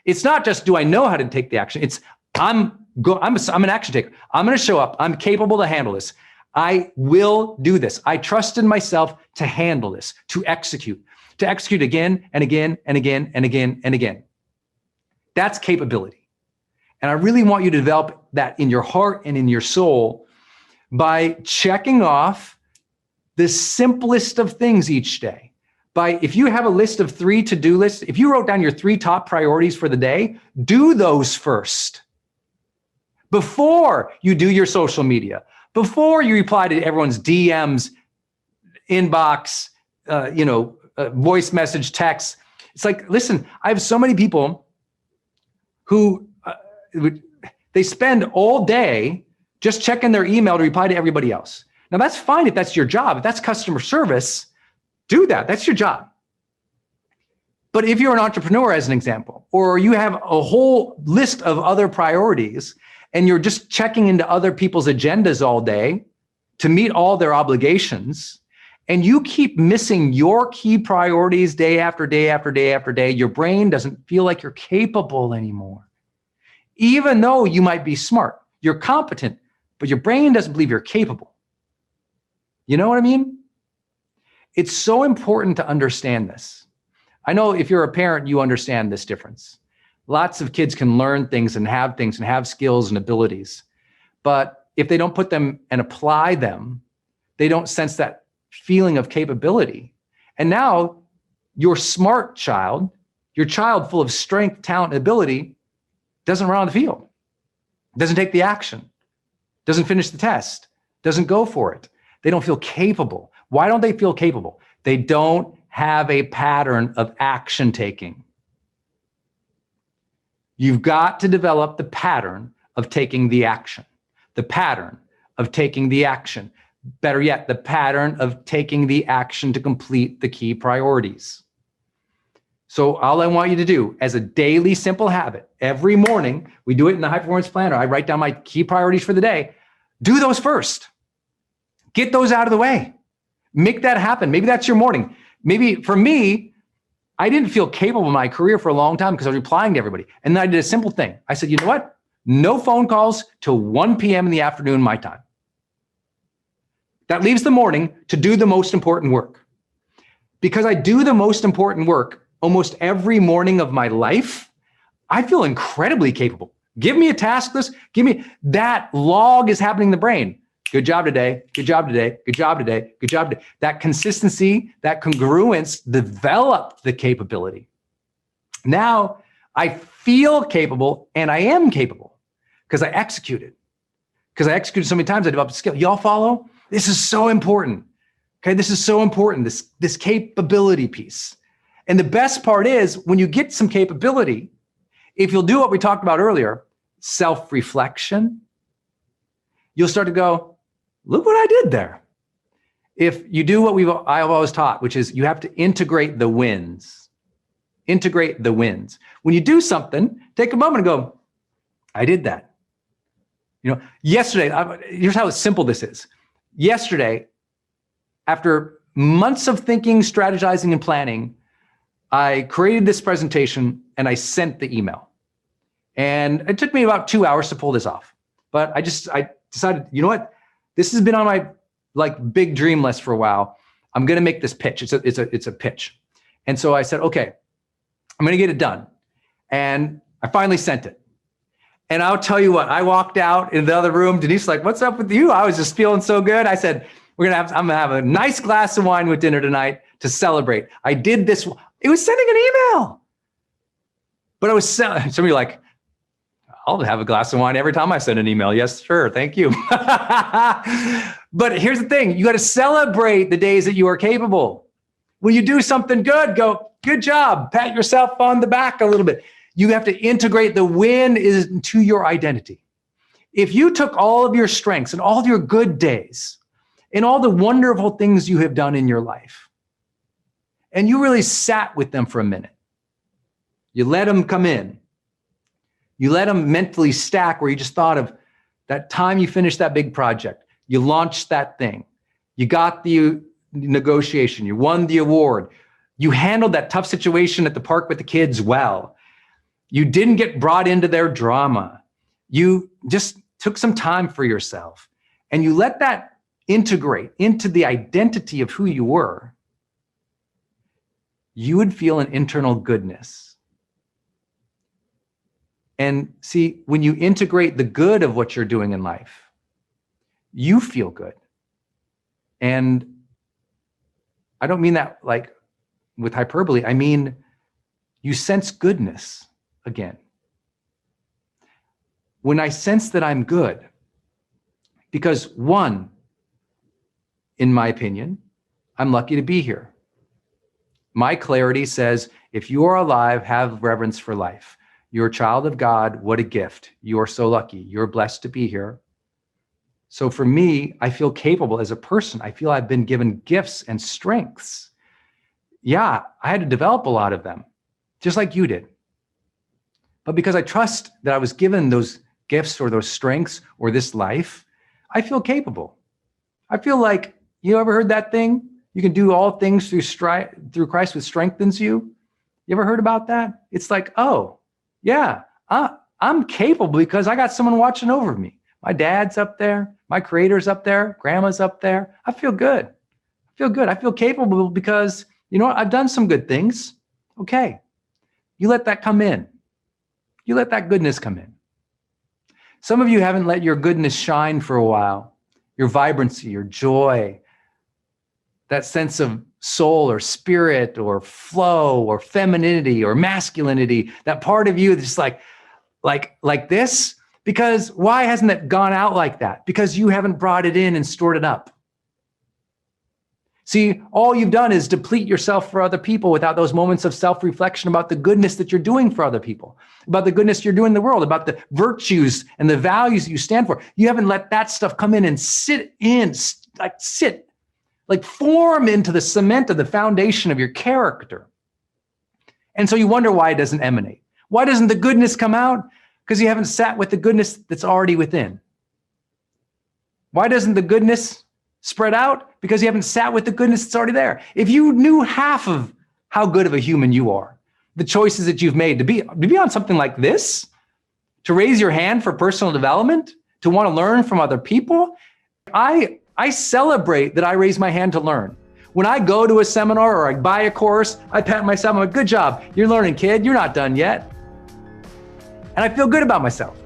It's not just, do I know how to take the action? It's, I'm an action taker. I'm gonna show up, I'm capable to handle this. I will do this. I trust in myself to handle this, to execute again and again and again and again and again. That's capability. And I really want you to develop that in your heart and in your soul by checking off the simplest of things each day. If you have a list of 3 to-do lists, if you wrote down your 3 top priorities for the day, do those first. Before you do your social media, before you reply to everyone's DMs, inbox, voice message, text. It's like, listen, I have so many people who they spend all day just checking their email to reply to everybody else. Now that's fine if that's your job. If that's customer service, do that. That's your job. But if you're an entrepreneur, as an example, or you have a whole list of other priorities, and you're just checking into other people's agendas all day to meet all their obligations, and you keep missing your key priorities day after day after day after day, your brain doesn't feel like you're capable anymore. Even though you might be smart, you're competent, but your brain doesn't believe you're capable. You know what I mean? It's so important to understand this. I know if you're a parent, you understand this difference. Lots of kids can learn things and have skills and abilities. But if they don't put them and apply them, they don't sense that feeling of capability. And now your smart child, your child full of strength, talent, and ability, doesn't run on the field, doesn't take the action. doesn't finish the test, doesn't go for it. They don't feel capable. Why don't they feel capable? They don't have a pattern of action taking. You've got to develop the pattern of taking the action, the pattern of taking the action. Better yet, the pattern of taking the action to complete the key priorities. So all I want you to do as a daily simple habit, every morning, we do it in the high performance planner. I write down my key priorities for the day. Do those first. Get those out of the way. Make that happen. Maybe that's your morning. Maybe for me, I didn't feel capable in my career for a long time because I was replying to everybody. And then I did a simple thing. I said, you know what? No phone calls till 1 p.m. in the afternoon, my time. That leaves the morning to do the most important work. Because I do the most important work almost every morning of my life, I feel incredibly capable. Give me a task list. Give me that log is happening in the brain. Good job today. Good job today. Good job today. Good job today. That consistency, that congruence developed the capability. Now I feel capable and I am capable because I executed. Because I executed so many times, I developed a skill. Y'all follow? This is so important. Okay, this is so important, this capability piece. And the best part is when you get some capability, if you'll do what we talked about earlier, self-reflection, you'll start to go, look what I did there. If you do what I've always taught, which is you have to integrate the wins. Integrate the wins. When you do something, take a moment and go, I did that. You know, yesterday, here's how simple this is. Yesterday, after months of thinking, strategizing, and planning, I created this presentation and I sent the email. And it took me about 2 hours to pull this off. But I decided, you know what? This has been on my big dream list for a while. I'm going to make this pitch. It's a pitch. And so I said, okay, I'm going to get it done. And I finally sent it. And I'll tell you what, I walked out in the other room. Denise was like, what's up with you? I was just feeling so good. I said, I'm going to have a nice glass of wine with dinner tonight to celebrate. I did this. It was sending an email. But I was somebody like, I'll have a glass of wine every time I send an email. Yes, sure. Thank you. But here's the thing. You got to celebrate the days that you are capable. When you do something good, go, good job. Pat yourself on the back a little bit. You have to integrate the win into your identity. If you took all of your strengths and all of your good days and all the wonderful things you have done in your life, and you really sat with them for a minute, you let them come in, you let them mentally stack where you just thought of that time you finished that big project, you launched that thing, you got the negotiation, you won the award, you handled that tough situation at the park with the kids well, you didn't get brought into their drama, you just took some time for yourself, and you let that integrate into the identity of who you were, you would feel an internal goodness. And see, when you integrate the good of what you're doing in life, you feel good. And I don't mean that like with hyperbole. I mean, you sense goodness again. When I sense that I'm good, because one, in my opinion, I'm lucky to be here. My clarity says, if you are alive, have reverence for life. You're a child of God. What a gift. You are so lucky. You're blessed to be here. So for me, I feel capable as a person. I feel I've been given gifts and strengths. Yeah, I had to develop a lot of them, just like you did. But because I trust that I was given those gifts or those strengths or this life, I feel capable. I feel like, you ever heard that thing? You can do all things through Christ who strengthens you. You ever heard about that? It's like, oh, yeah, I'm capable because I got someone watching over me. My dad's up there. My creator's up there. Grandma's up there. I feel good. I feel good. I feel capable because, you know what? I've done some good things. Okay. You let that come in. You let that goodness come in. Some of you haven't let your goodness shine for a while. Your vibrancy, your joy, that sense of soul or spirit or flow or femininity or masculinity, that part of you that's like this, Because why hasn't it gone out like that? Because you haven't brought it in and stored it up. See, all you've done is deplete yourself for other people without those moments of self-reflection about the goodness that you're doing for other people, about the goodness you're doing in the world, about the virtues and the values that you stand for. You haven't let that stuff come in and form into the cement of the foundation of your character. And so you wonder why it doesn't emanate. Why doesn't the goodness come out? Because you haven't sat with the goodness that's already within. Why doesn't the goodness spread out? Because you haven't sat with the goodness that's already there. If you knew half of how good of a human you are, the choices that you've made to be on something like this, to raise your hand for personal development, to want to learn from other people, I celebrate that I raise my hand to learn. When I go to a seminar or I buy a course, I pat myself, I'm like, good job, you're learning, kid, you're not done yet. And I feel good about myself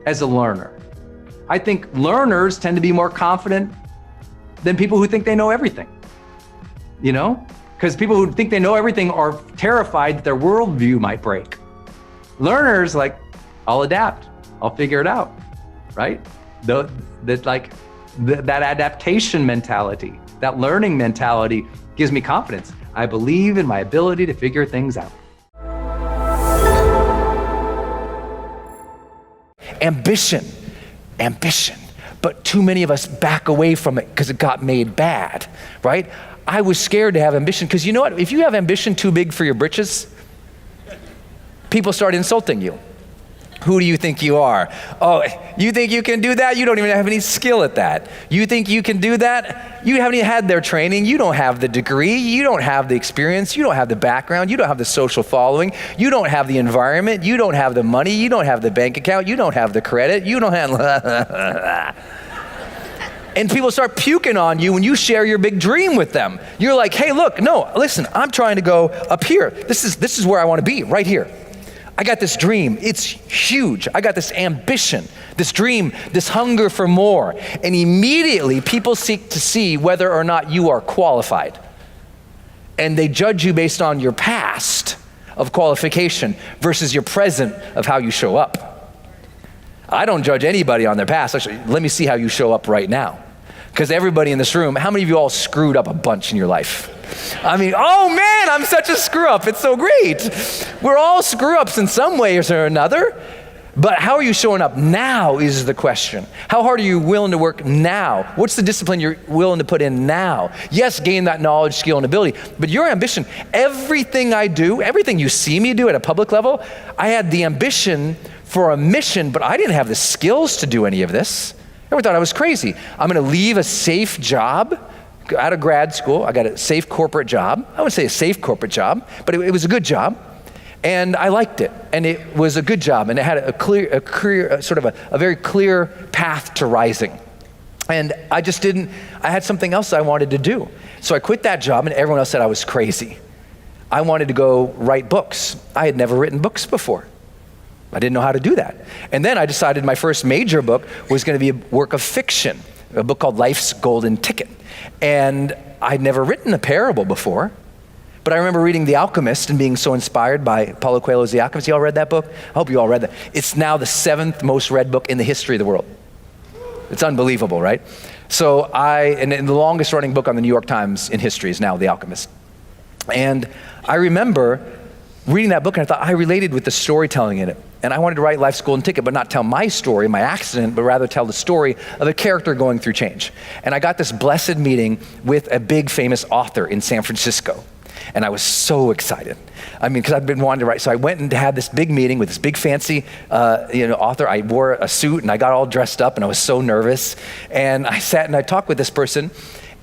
as a learner. I think learners tend to be more confident than people who think they know everything, because people who think they know everything are terrified that their worldview might break. Learners, like, I'll adapt, I'll figure it out, right? That adaptation mentality, that learning mentality gives me confidence. I believe in my ability to figure things out. Ambition. But too many of us back away from it because it got made bad, right? I was scared to have ambition because you know what? If you have ambition too big for your britches, people start insulting you. Who do you think you are? Oh, you think you can do that? You don't even have any skill at that. You think you can do that? You haven't even had their training. You don't have the degree. You don't have the experience. You don't have the background. You don't have the social following. You don't have the environment. You don't have the money. You don't have the bank account. You don't have the credit. You don't have... And people start puking on you when you share your big dream with them. You're like, hey, look, no, listen, I'm trying to go up here. This is where I want to be, right here. I got this dream. It's huge. I got this ambition, this dream, this hunger for more. And immediately people seek to see whether or not you are qualified. And they judge you based on your past of qualification versus your present of how you show up. I don't judge anybody on their past. Actually, let me see how you show up right now. Because everybody in this room, how many of you all screwed up a bunch in your life? I mean, oh man, I'm such a screw up. It's so great. We're all screw ups in some ways or another. But how are you showing up now is the question. How hard are you willing to work now? What's the discipline you're willing to put in now? Yes, gain that knowledge, skill, and ability, but your ambition, everything I do, everything you see me do at a public level, I had the ambition for a mission, but I didn't have the skills to do any of this. I ever thought I was crazy. I'm gonna leave a safe job out of grad school. I got a safe corporate job. I wouldn't say a safe corporate job, but it was a good job. And I liked it, and it was a good job, and it had a very clear path to rising. And I had something else I wanted to do. So I quit that job, and everyone else said I was crazy. I wanted to go write books. I had never written books before. I didn't know how to do that. And then I decided my first major book was gonna be a work of fiction, a book called Life's Golden Ticket. And I'd never written a parable before. But I remember reading The Alchemist and being so inspired by Paulo Coelho's The Alchemist. You all read that book? I hope you all read that. It's now the 7th most read book in the history of the world. It's unbelievable, right? So and the longest running book on the New York Times in history is now The Alchemist. And I remember reading that book and I thought I related with the storytelling in it. And I wanted to write Life's Golden Ticket, but not tell my story, my accident, but rather tell the story of a character going through change. And I got this blessed meeting with a big famous author in San Francisco. And I was so excited. I mean, because I've been wanting to write. So I went and had this big meeting with this big fancy author. I wore a suit and I got all dressed up and I was so nervous. And I sat and I talked with this person.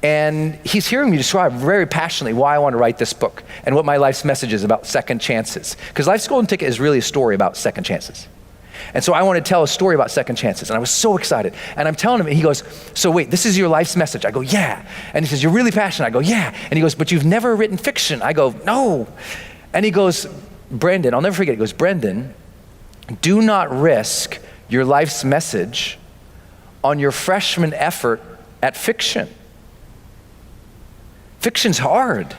And he's hearing me describe very passionately why I want to write this book and what my life's message is about second chances. Because Life's Golden Ticket is really a story about second chances. And so I want to tell a story about second chances. And I was so excited. And I'm telling him, and he goes, so wait, this is your life's message? I go, yeah. And he says, you're really passionate? I go, yeah. And he goes, but you've never written fiction? I go, no. And he goes, Brendon, I'll never forget, he goes, Brendon, do not risk your life's message on your freshman effort at fiction. Fiction's hard.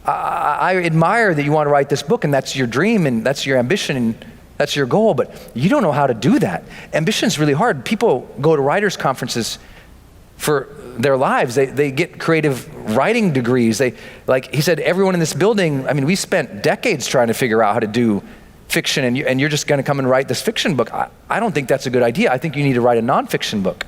I admire that you want to write this book and that's your dream and that's your ambition and That's your goal, but you don't know how to do that. Ambition's really hard. People go to writers' conferences for their lives. They get creative writing degrees. Like he said, everyone in this building, I mean, we spent decades trying to figure out how to do fiction, and you're just gonna come and write this fiction book. I don't think that's a good idea. I think you need to write a nonfiction book.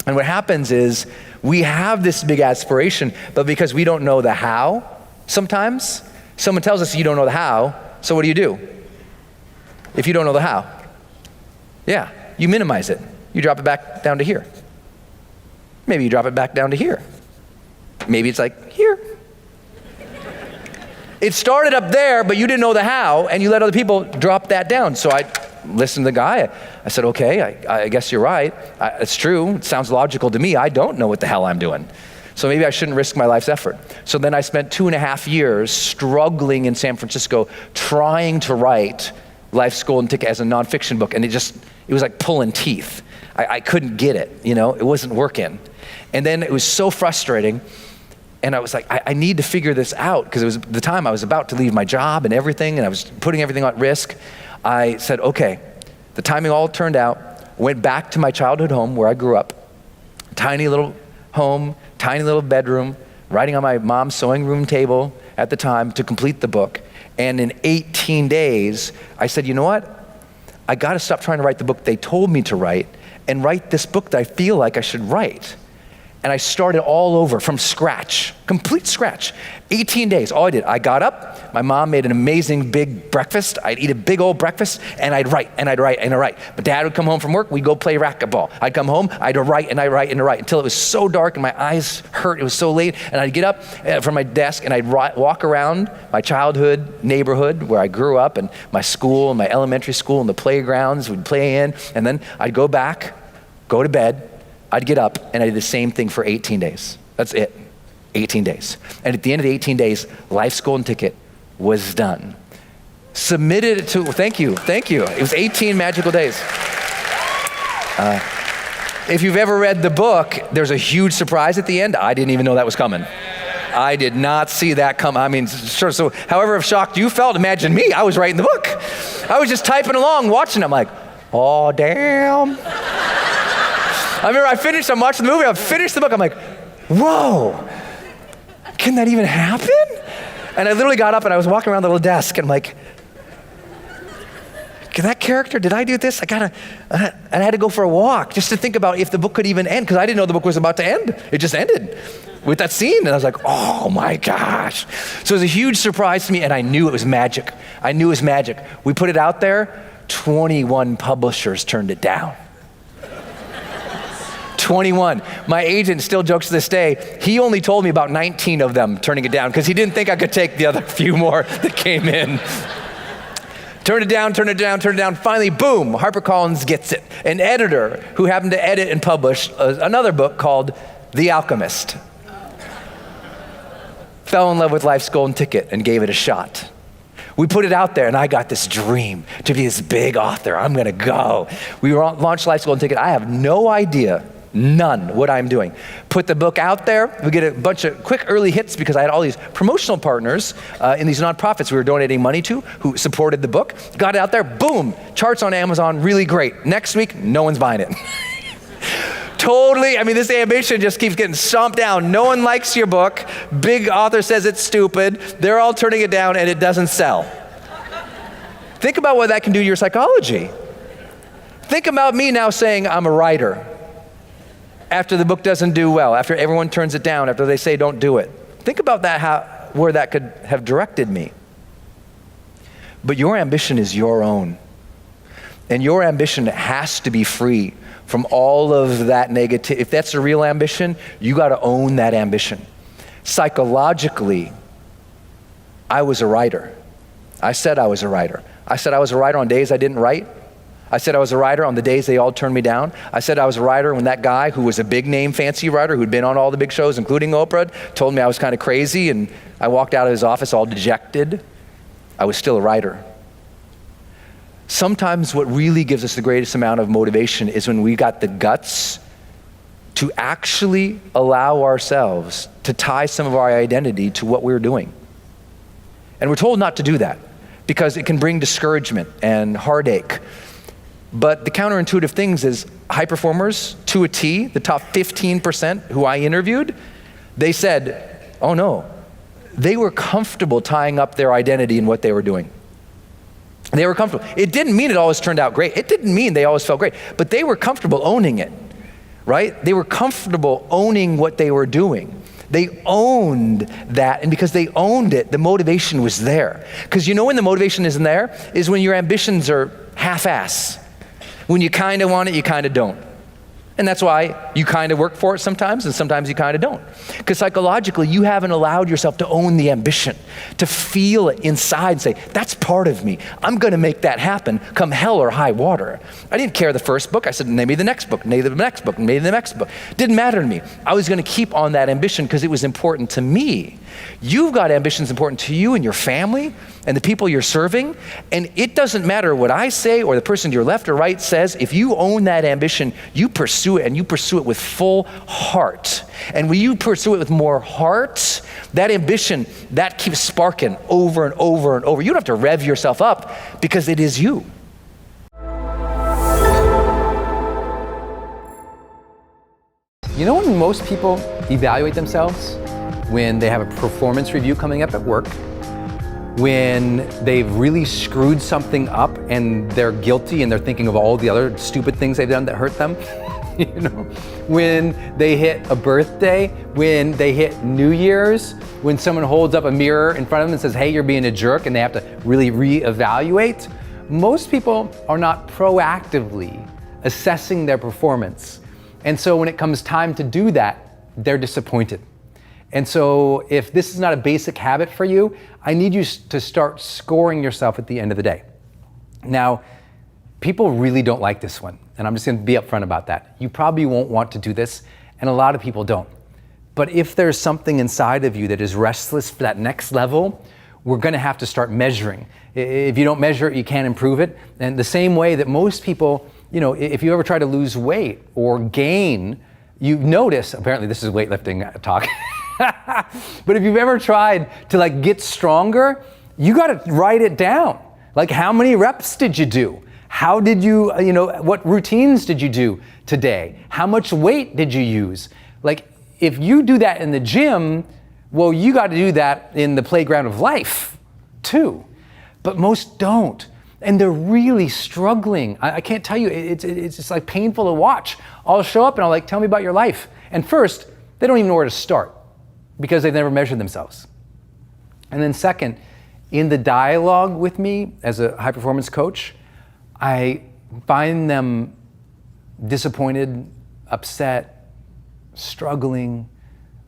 And what happens is we have this big aspiration, but because we don't know the how, sometimes someone tells us you don't know the how, so what do? If you don't know the how? Yeah, you minimize it. You drop it back down to here. Maybe you drop it back down to here. Maybe it's like here. It started up there, but you didn't know the how, and you let other people drop that down. So I listened to the guy. I said, okay, I guess you're right. It's true. It sounds logical to me. I don't know what the hell I'm doing. So maybe I shouldn't risk my life's effort. So then I spent 2.5 years struggling in San Francisco, trying to write Life's Golden Ticket as a nonfiction book. And it was like pulling teeth. I couldn't get it, it wasn't working. And then it was so frustrating. And I was like, I need to figure this out, because it was the time I was about to leave my job and everything, and I was putting everything at risk. I said, okay, the timing all turned out, went back to my childhood home where I grew up, tiny little home, tiny little bedroom, writing on my mom's sewing room table at the time to complete the book. And in 18 days, I said, you know what? I gotta stop trying to write the book they told me to write and write this book that I feel like I should write. And I started all over from scratch, complete scratch. 18 days, all I did, I got up, my mom made an amazing big breakfast. I'd eat a big old breakfast, and I'd write, and I'd write, and I'd write. But Dad would come home from work, we'd go play racquetball. I'd come home, I'd write, and I'd write, and I'd write, until it was so dark and my eyes hurt, it was so late, and I'd get up from my desk, and I'd walk around my childhood neighborhood where I grew up, and my school, and my elementary school, and the playgrounds we'd play in, and then I'd go back, go to bed, I'd get up, and I did the same thing for 18 days. That's it, 18 days. And at the end of the 18 days, Life's Golden Ticket was done. Submitted it to, thank you. It was 18 magical days. If you've ever read the book, there's a huge surprise at the end. I didn't even know that was coming. I did not see that come. I mean, sure, so however shocked you felt, imagine me, I was writing the book. I was just typing along, watching, I'm like, oh, damn. I remember I'm watching the movie, I finished the book, I'm like, whoa, can that even happen? And I literally got up and I was walking around the little desk and I'm like, can that character, did I do this? And I had to go for a walk just to think about if the book could even end, because I didn't know the book was about to end. It just ended with that scene. And I was like, oh my gosh. So it was a huge surprise to me, and I knew it was magic. We put it out there, 21 publishers turned it down. 21. My agent still jokes to this day, he only told me about 19 of them turning it down because he didn't think I could take the other few more that came in. Turn it down. Finally, boom, HarperCollins gets it. An editor who happened to edit and publish another book called The Alchemist fell in love with Life's Golden Ticket and gave it a shot. We put it out there, and I got this dream to be this big author. I'm gonna go. We launched Life's Golden Ticket. I have no idea, none, what I'm doing. Put the book out there. We get a bunch of quick early hits because I had all these promotional partners in these nonprofits we were donating money to who supported the book. Got it out there, boom, charts on Amazon, really great. Next week, no one's buying it. Totally, I mean, this ambition just keeps getting stomped down. No one likes your book. Big author says it's stupid. They're all turning it down and it doesn't sell. Think about what that can do to your psychology. Think about me now saying I'm a writer after the book doesn't do well, after everyone turns it down, after they say don't do it. Think about that, where that could have directed me. But your ambition is your own. And your ambition has to be free from all of that negative. If that's a real ambition, you got to own that ambition. Psychologically, I was a writer. I said I was a writer. I said I was a writer on days I didn't write. I said I was a writer on the days they all turned me down. I said I was a writer when that guy who was a big name fancy writer who'd been on all the big shows, including Oprah, told me I was kind of crazy, and I walked out of his office all dejected. I was still a writer. Sometimes what really gives us the greatest amount of motivation is when we got the guts to actually allow ourselves to tie some of our identity to what we're doing. And we're told not to do that because it can bring discouragement and heartache. But the counterintuitive things is high performers to a T, the top 15% who I interviewed, they said, oh no, they were comfortable tying up their identity in what they were doing. They were comfortable. It didn't mean it always turned out great. It didn't mean they always felt great, but they were comfortable owning it, right? They were comfortable owning what they were doing. They owned that, and because they owned it, the motivation was there. Because you know when the motivation isn't there is when your ambitions are half-ass. When you kind of want it, you kind of don't. And that's why you kind of work for it sometimes, and sometimes you kind of don't. Because psychologically, you haven't allowed yourself to own the ambition, to feel it inside and say, that's part of me. I'm going to make that happen come hell or high water. I didn't care the first book. I said, maybe the next book, maybe the next book, maybe the next book. Didn't matter to me. I was going to keep on that ambition because it was important to me. You've got ambitions important to you and your family and the people you're serving. And it doesn't matter what I say or the person to your left or right says. If you own that ambition, you pursue it, and you pursue it with full heart. And when you pursue it with more heart, that ambition, that keeps sparking over and over and over. You don't have to rev yourself up because it is you. You know when most people evaluate themselves? When they have a performance review coming up at work, when they've really screwed something up and they're guilty and they're thinking of all the other stupid things they've done that hurt them. You know, when they hit a birthday, when they hit New Year's, when someone holds up a mirror in front of them and says, hey, you're being a jerk, and they have to really reevaluate. Most people are not proactively assessing their performance. And so when it comes time to do that, they're disappointed. And so if this is not a basic habit for you, I need you to start scoring yourself at the end of the day. Now, people really don't like this one, and I'm just going to be upfront about that. You probably won't want to do this, and a lot of people don't. But if there's something inside of you that is restless for that next level, we're going to have to start measuring. If you don't measure it, you can't improve it. And the same way that most people, you know, if you ever try to lose weight or gain, you notice, apparently this is weightlifting talk, but if you've ever tried to get stronger, you got to write it down. Like, how many reps did you do? How did you, what routines did you do today? How much weight did you use? Like, if you do that in the gym, well, you got to do that in the playground of life too. But most don't. And they're really struggling. I can't tell you, it's just like painful to watch. I'll show up and I'll tell me about your life. And first, they don't even know where to start because they've never measured themselves. And then second, in the dialogue with me as a high performance coach, I find them disappointed, upset, struggling,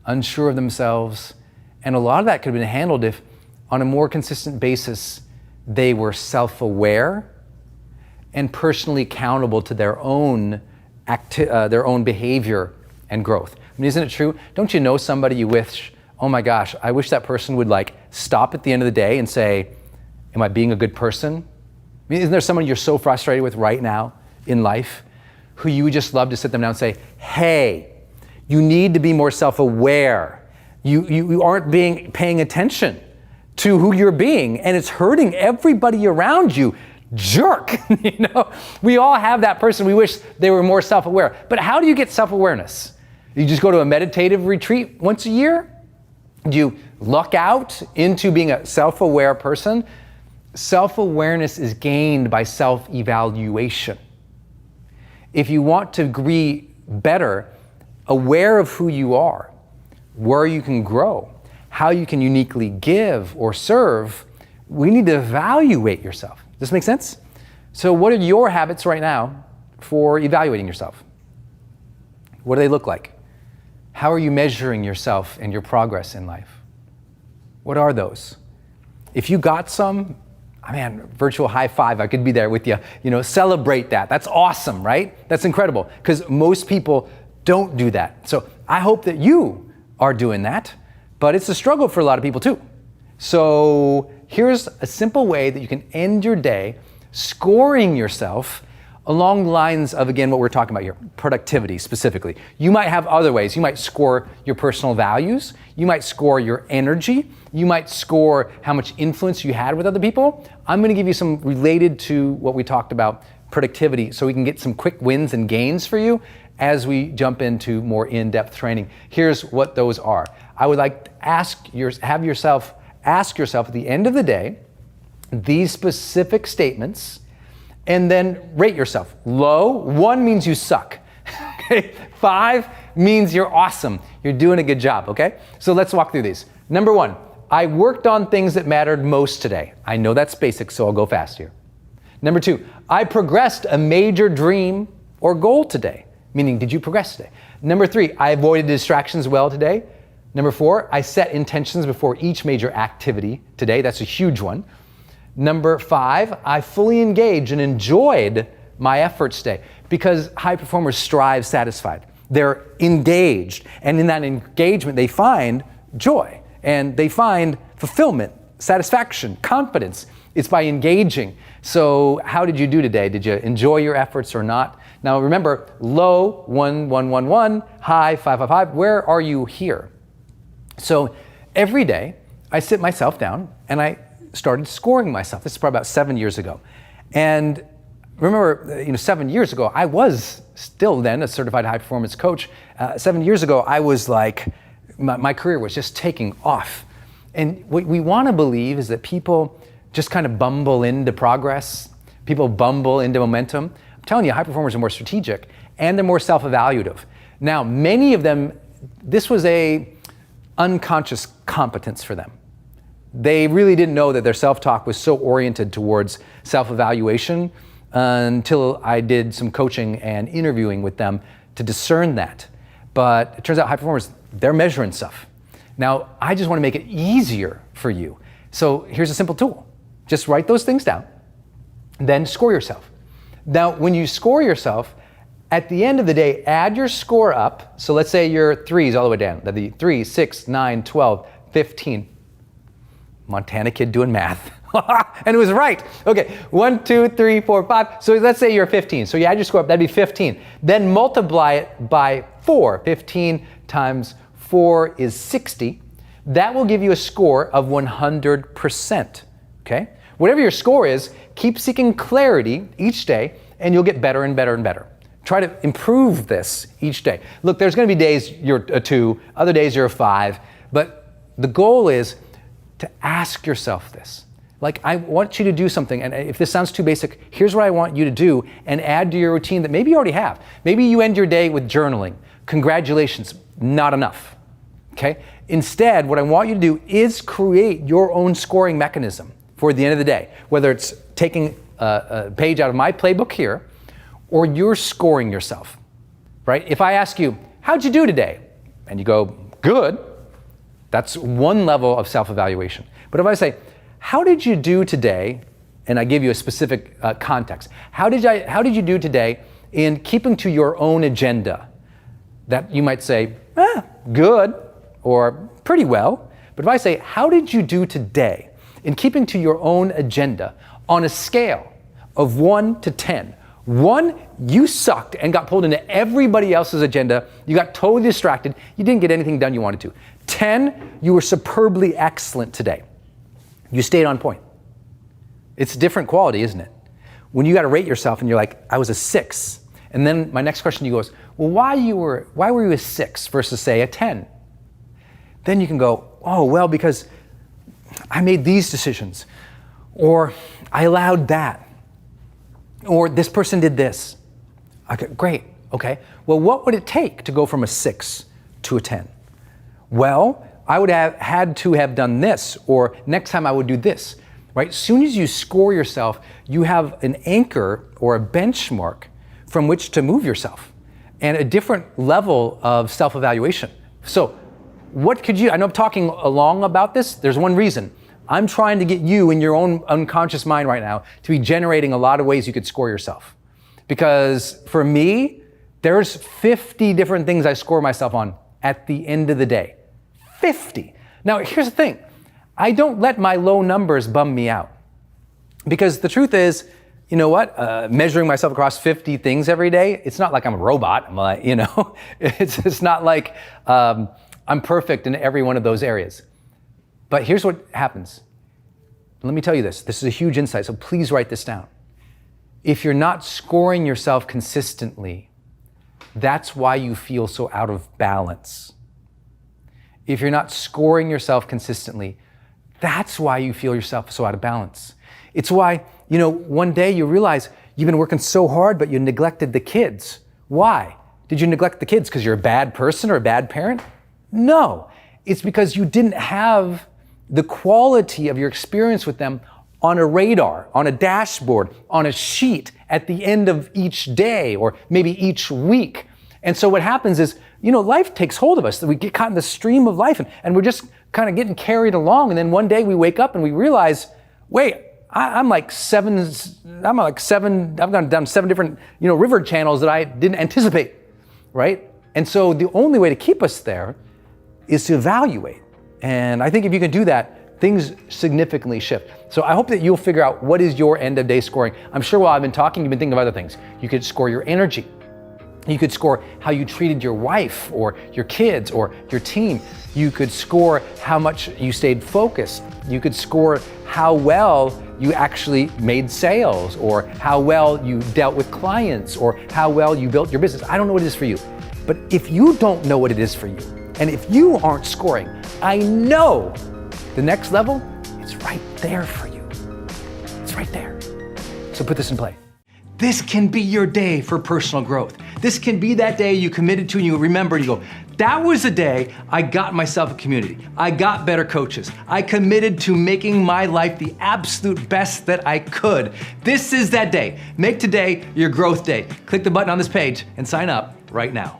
unsure of themselves. And a lot of that could have been handled if, on a more consistent basis, they were self-aware and personally accountable to their own behavior and growth. I mean, isn't it true? Don't you know somebody you wish, oh my gosh, I wish that person would stop at the end of the day and say, am I being a good person? I mean, isn't there someone you're so frustrated with right now in life who you would just love to sit them down and say, hey, you need to be more self-aware. You aren't paying attention to who you're being, and it's hurting everybody around you. Jerk. We all have that person we wish they were more self-aware. But how do you get self-awareness? You just go to a meditative retreat once a year? Do you luck out into being a self-aware person? Self-awareness is gained by self-evaluation. If you want to be better, aware of who you are, where you can grow, how you can uniquely give or serve, we need to evaluate yourself. Does this make sense? So what are your habits right now for evaluating yourself? What do they look like? How are you measuring yourself and your progress in life? What are those? If you got some, virtual high five, I could be there with you. Celebrate that. That's awesome, right? That's incredible, because most people don't do that. So I hope that you are doing that, but it's a struggle for a lot of people too. So here's a simple way that you can end your day scoring yourself along the lines of, again, what we're talking about here, productivity specifically. You might have other ways. You might score your personal values. You might score your energy. You might score how much influence you had with other people. I'm going to give you some related to what we talked about, productivity, so we can get some quick wins and gains for you as we jump into more in-depth training. Here's what those are. I would like to ask yourself at the end of the day these specific statements, and then rate yourself. Low, 1 means you suck. 5 means you're awesome. You're doing a good job, okay? So let's walk through these. Number 1, I worked on things that mattered most today. I know that's basic, so I'll go fast here. Number 2, I progressed a major dream or goal today. Meaning, did you progress today? Number 3, I avoided distractions well today. Number 4, I set intentions before each major activity today. That's a huge one. Number 5, I fully engaged and enjoyed my efforts today, because high performers strive satisfied. They're engaged, and in that engagement they find joy, and they find fulfillment, satisfaction, confidence. It's by engaging. So how did you do today? Did you enjoy your efforts or not? Now remember, low, 1, 1, 1, 1, high, 5, 5, 5. Where are you here? So every day I sit myself down and I started scoring myself. This is probably about 7 years ago. And remember, 7 years ago, I was still then a certified high performance coach. 7 years ago, I was like, my career was just taking off. And what we want to believe is that people just kind of bumble into progress. People bumble into momentum. I'm telling you, high performers are more strategic and they're more self-evaluative. Now, many of them, this was a unconscious competence for them. They really didn't know that their self-talk was so oriented towards self-evaluation until I did some coaching and interviewing with them to discern that. But it turns out high performers, they're measuring stuff. Now, I just want to make it easier for you. So here's a simple tool. Just write those things down, then score yourself. Now, when you score yourself, at the end of the day, add your score up. So let's say your 3s all the way down. That'd be 3, 6, 9, 12, 15. Montana kid doing math. And it was right. Okay, 1, 2, 3, 4, 5. So let's say you're 15. So you add your score up, that'd be 15. Then multiply it by 4. 15 times 4 is 60. That will give you a score of 100%. Okay? Whatever your score is, keep seeking clarity each day, and you'll get better and better and better. Try to improve this each day. Look, there's going to be days you're a 2, other days you're a 5, but the goal is to ask yourself this. Like, I want you to do something, and if this sounds too basic, here's what I want you to do, and add to your routine that maybe you already have. Maybe you end your day with journaling. Congratulations, not enough. Okay? Instead, what I want you to do is create your own scoring mechanism for the end of the day, whether it's taking a page out of my playbook here, or you're scoring yourself, right? If I ask you, how'd you do today? And you go, good. That's one level of self-evaluation. But if I say, how did you do today? And I give you a specific context. How did you do today in keeping to your own agenda? That you might say, good, or pretty well. But if I say, how did you do today in keeping to your own agenda on a scale of 1 to 10? 1, you sucked and got pulled into everybody else's agenda. You got totally distracted. You didn't get anything done you wanted to. 10, you were superbly excellent today. You stayed on point. It's different quality, isn't it? When you got to rate yourself and you're like, I was a 6. And then my next question to you goes, well, why were you a 6 versus, say, a 10? Then you can go, oh, well, because I made these decisions, or I allowed that, or this person did this. Okay, great, okay. Well, what would it take to go from a 6 to a 10? Well, I would have had to have done this, or next time I would do this, right? As soon as you score yourself, you have an anchor or a benchmark from which to move yourself, and a different level of self-evaluation. So what could you, I know I'm talking along about this, there's one reason. I'm trying to get you in your own unconscious mind right now to be generating a lot of ways you could score yourself. Because for me, there's 50 different things I score myself on at the end of the day. 50. Now, here's the thing. I don't let my low numbers bum me out. Because the truth is, you know what, measuring myself across 50 things every day, it's not like I'm a robot. I'm like, it's not like I'm perfect in every one of those areas. But here's what happens. Let me tell you this. This is a huge insight, so please write this down. If you're not scoring yourself consistently, that's why you feel so out of balance. If you're not scoring yourself consistently, that's why you feel yourself so out of balance. It's why, one day you realize you've been working so hard, but you neglected the kids. Why? Did you neglect the kids because you're a bad person or a bad parent? No, it's because you didn't have the quality of your experience with them on a radar, on a dashboard, on a sheet at the end of each day or maybe each week. And so what happens is, life takes hold of us. We get caught in the stream of life and we're just kind of getting carried along. And then one day we wake up and we realize, wait, I've gone down 7 different, river channels that I didn't anticipate, right? And so the only way to keep us there is to evaluate. And I think if you can do that, things significantly shift. So I hope that you'll figure out what is your end of day scoring. I'm sure while I've been talking, you've been thinking of other things. You could score your energy. You could score how you treated your wife or your kids or your team. You could score how much you stayed focused. You could score how well you actually made sales or how well you dealt with clients or how well you built your business. I don't know what it is for you. But if you don't know what it is for you, and if you aren't scoring, I know the next level is right there for you. It's right there. So put this in play. This can be your day for personal growth. This can be that day you committed to and you remember and you go, that was the day I got myself a community. I got better coaches. I committed to making my life the absolute best that I could. This is that day. Make today your growth day. Click the button on this page and sign up right now.